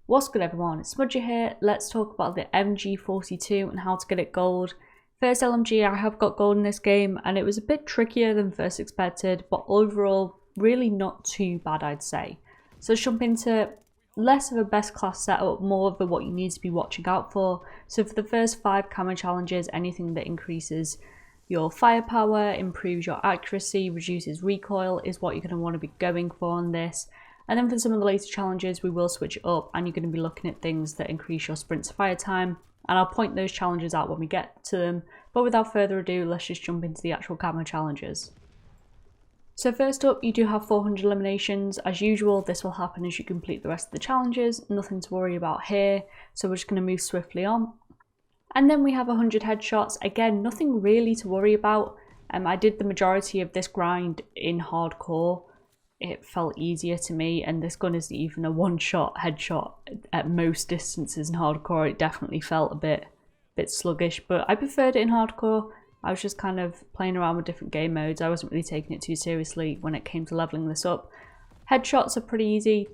What's good everyone, it's Smudger here. Let's talk about the MG42 and how to get it gold. First LMG, I have got gold in this game and it was a bit trickier than first expected, but overall really not too bad I'd say. So let's jump into less of a best class setup, more of what you need to be watching out for. So for the first 5 camo challenges, anything that increases your firepower, improves your accuracy, reduces recoil is what you're going to want to be going for on this. And then for some of the later challenges, we will switch it up and you're going to be looking at things that increase your sprint to fire time. And I'll point those challenges out when we get to them. But without further ado, let's just jump into the actual camo challenges. So first up, you do have 400 eliminations. As usual, this will happen as you complete the rest of the challenges. Nothing to worry about here. So we're just going to move swiftly on. And then we have 100 headshots. Again, nothing really to worry about. I did the majority of this grind in hardcore. It felt easier to me, and this gun isn't even a one-shot headshot at most distances in hardcore. It definitely felt a bit sluggish, but I preferred it in hardcore. I was just kind of playing around with different game modes. I wasn't really taking it too seriously when it came to leveling this up. Headshots are pretty easy,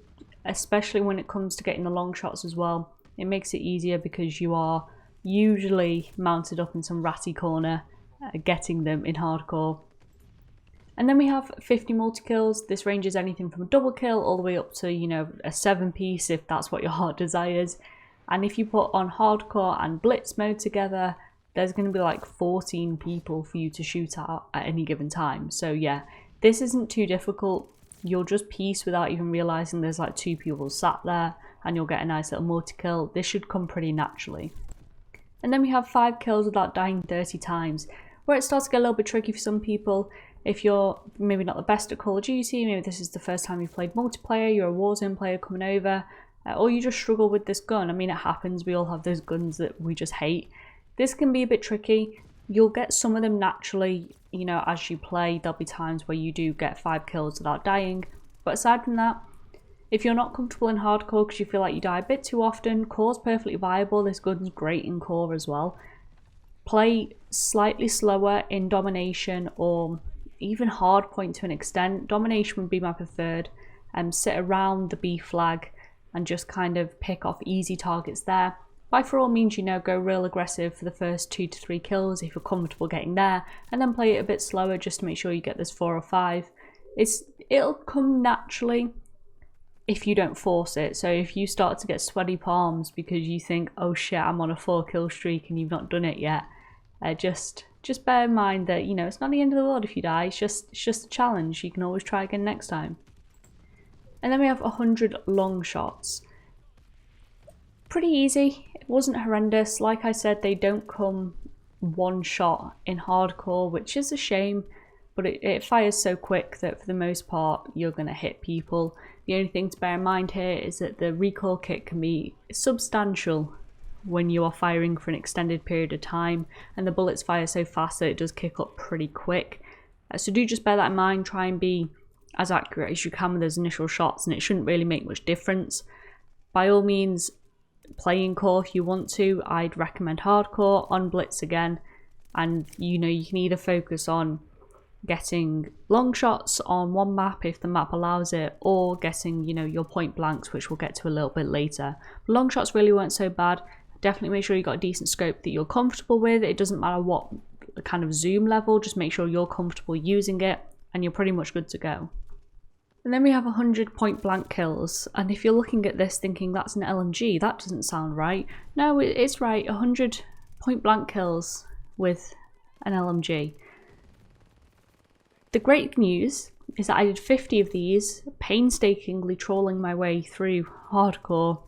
especially when it comes to getting the long shots as well. It makes it easier because you are usually mounted up in some ratty corner getting them in hardcore. And then we have 50 multi-kills. This ranges anything from a double kill all the way up to, you know, a 7-piece if that's what your heart desires. And if you put on hardcore and blitz mode together, there's going to be like 14 people for you to shoot at any given time. So yeah, this isn't too difficult. You'll just piece without even realizing there's like 2 people sat there and you'll get a nice little multi-kill. This should come pretty naturally. And then we have 5 kills without dying 30 times, where it starts to get a little bit tricky for some people. If you're maybe not the best at Call of Duty, maybe this is the first time you've played multiplayer, you're a Warzone player coming over, or you just struggle with this gun. I mean, it happens, we all have those guns that we just hate. This can be a bit tricky. You'll get some of them naturally, you know, as you play. There'll be times where you do get 5 kills without dying. But aside from that, if you're not comfortable in hardcore because you feel like you die a bit too often, core's perfectly viable. This gun's great in core as well. Play slightly slower in domination or even hard point to an extent. Domination would be my preferred. Sit around the B flag and just kind of pick off easy targets there. By for all means, you know, go real aggressive for the first 2 to 3 kills if you're comfortable getting there, and then play it a bit slower just to make sure you get this 4 or 5. It'll come naturally if you don't force it. So if you start to get sweaty palms because you think, oh shit, I'm on a 4 kill streak and you've not done it yet, just bear in mind that, you know, it's not the end of the world if you die. It's just a challenge. You can always try again next time. And then we have 100 long shots. Pretty easy. It wasn't horrendous. Like I said, they don't come one shot in hardcore, which is a shame, but it fires so quick that for the most part you're going to hit people. The only thing to bear in mind here is that the recoil kit can be substantial when you are firing for an extended period of time, and the bullets fire so fast that it does kick up pretty quick. So do just bear that in mind. Try and be as accurate as you can with those initial shots, and it shouldn't really make much difference. By all means, play in core if you want to. I'd recommend hardcore on blitz again, and you know, you can either focus on getting long shots on one map if the map allows it, or getting, you know, your point blanks, which we'll get to a little bit later. Long shots really weren't so bad. Definitely make sure you've got a decent scope that you're comfortable with. It doesn't matter what kind of zoom level, just make sure you're comfortable using it and you're pretty much good to go. And then we have 100 point blank kills, and if you're looking at this thinking that's an LMG, that doesn't sound right. No, it's right, 100 point blank kills with an LMG. The great news is that I did 50 of these, painstakingly trawling my way through hardcore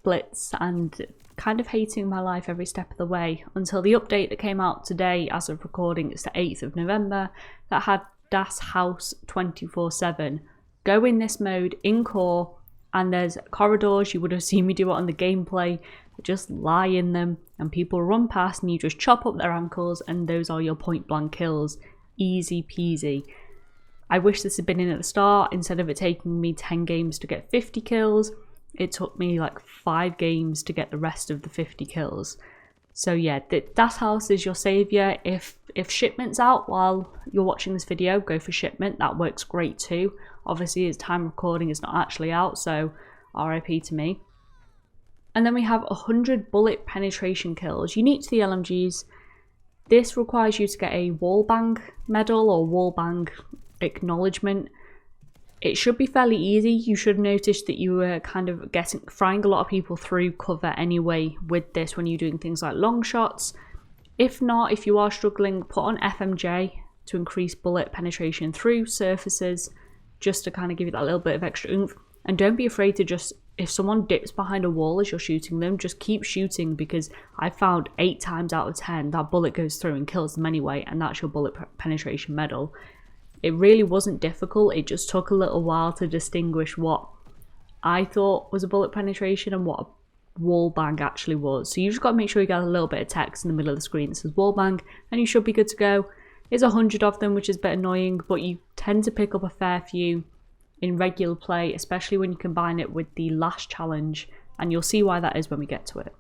blitz and kind of hating my life every step of the way until the update that came out today. As of recording, it's the 8th of November, that had Das House 24/7. Go in this mode in core, and there's corridors. You would have seen me do it on the gameplay. Just lie in them and people run past and you just chop up their ankles, and those are your point blank kills. Easy peasy. I wish this had been in at the start. Instead of it taking me 10 games to get 50 kills, it took me like 5 games to get the rest of the 50 kills. So yeah, Das House is your saviour. If shipment's out while you're watching this video, go for shipment. That works great too. Obviously, as time recording is not actually out, so RIP to me. And then we have 100 bullet penetration kills. Unique to the LMGs, this requires you to get a wall bang medal or wall bang acknowledgement. It should be fairly easy. You should notice that you were kind of frying a lot of people through cover anyway with this when you're doing things like long shots. If not, if you are struggling, put on FMJ to increase bullet penetration through surfaces, just to kind of give you that little bit of extra oomph. And don't be afraid to just, if someone dips behind a wall as you're shooting them, just keep shooting, because I found 8 times out of 10 that bullet goes through and kills them anyway, and that's your bullet penetration medal. It really wasn't difficult, it just took a little while to distinguish what I thought was a bullet penetration and what a wall bang actually was. So you just got to make sure you got a little bit of text in the middle of the screen that says wall bang, and you should be good to go. There's 100 of them, which is a bit annoying, but you tend to pick up a fair few in regular play, especially when you combine it with the last challenge, and you'll see why that is when we get to it.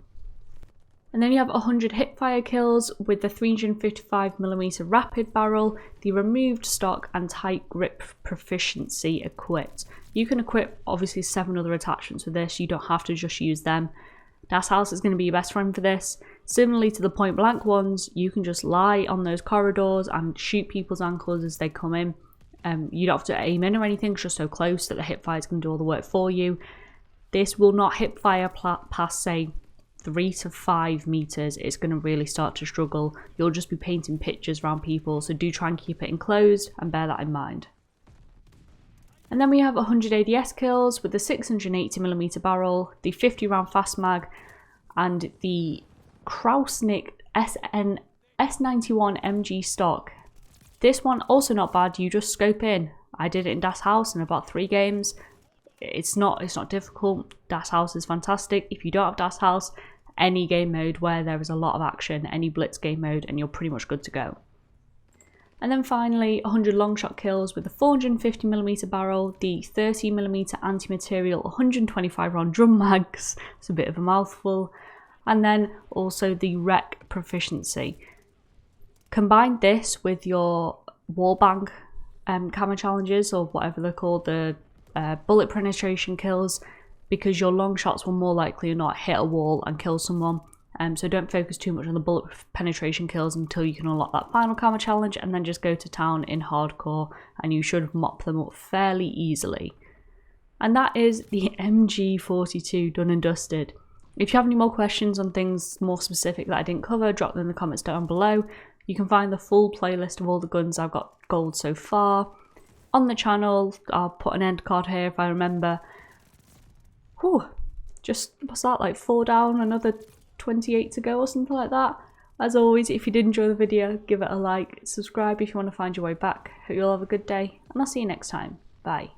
And then you have 100 hipfire kills with the 355mm rapid barrel, the removed stock and tight grip proficiency equipped. You can equip obviously 7 other attachments with this, you don't have to just use them. Das House is going to be your best friend for this. Similarly to the point blank ones, you can just lie on those corridors and shoot people's ankles as they come in. You don't have to aim in or anything, it's just so close that the hipfire is going to do all the work for you. This will not hipfire past, say, 3 to 5 meters. It's going to really start to struggle. You'll just be painting pictures around people, so do try and keep it enclosed and bear that in mind. And then we have 100 ADS kills with the 680mm barrel, the 50 round fast mag, and the Krausnik S91 MG stock. This one also not bad, you just scope in. I did it in Das House in about 3 games. It's not difficult. Das House is fantastic. If you don't have Das House, any game mode where there is a lot of action, any blitz game mode, and you're pretty much good to go. And then finally, 100 longshot kills with the 450mm barrel, the 30mm anti-material, 125 round drum mags. It's a bit of a mouthful. And then also the rec proficiency. Combine this with your wall bang camo challenges, or whatever they're called, the bullet penetration kills, because your long shots will more likely or not hit a wall and kill someone. So don't focus too much on the bullet penetration kills until you can unlock that final camo challenge, and then just go to town in hardcore and you should mop them up fairly easily. And that is the MG42 done and dusted. If you have any more questions on things more specific that I didn't cover, drop them in the comments down below. You can find the full playlist of all the guns I've got gold so far on the channel. I'll put an end card here if I remember. Whew, just, what's that, like 4 down, another 28 to go or something like that. As always, if you did enjoy the video, give it a like, subscribe if you want to find your way back. Hope you all have a good day, and I'll see you next time. Bye.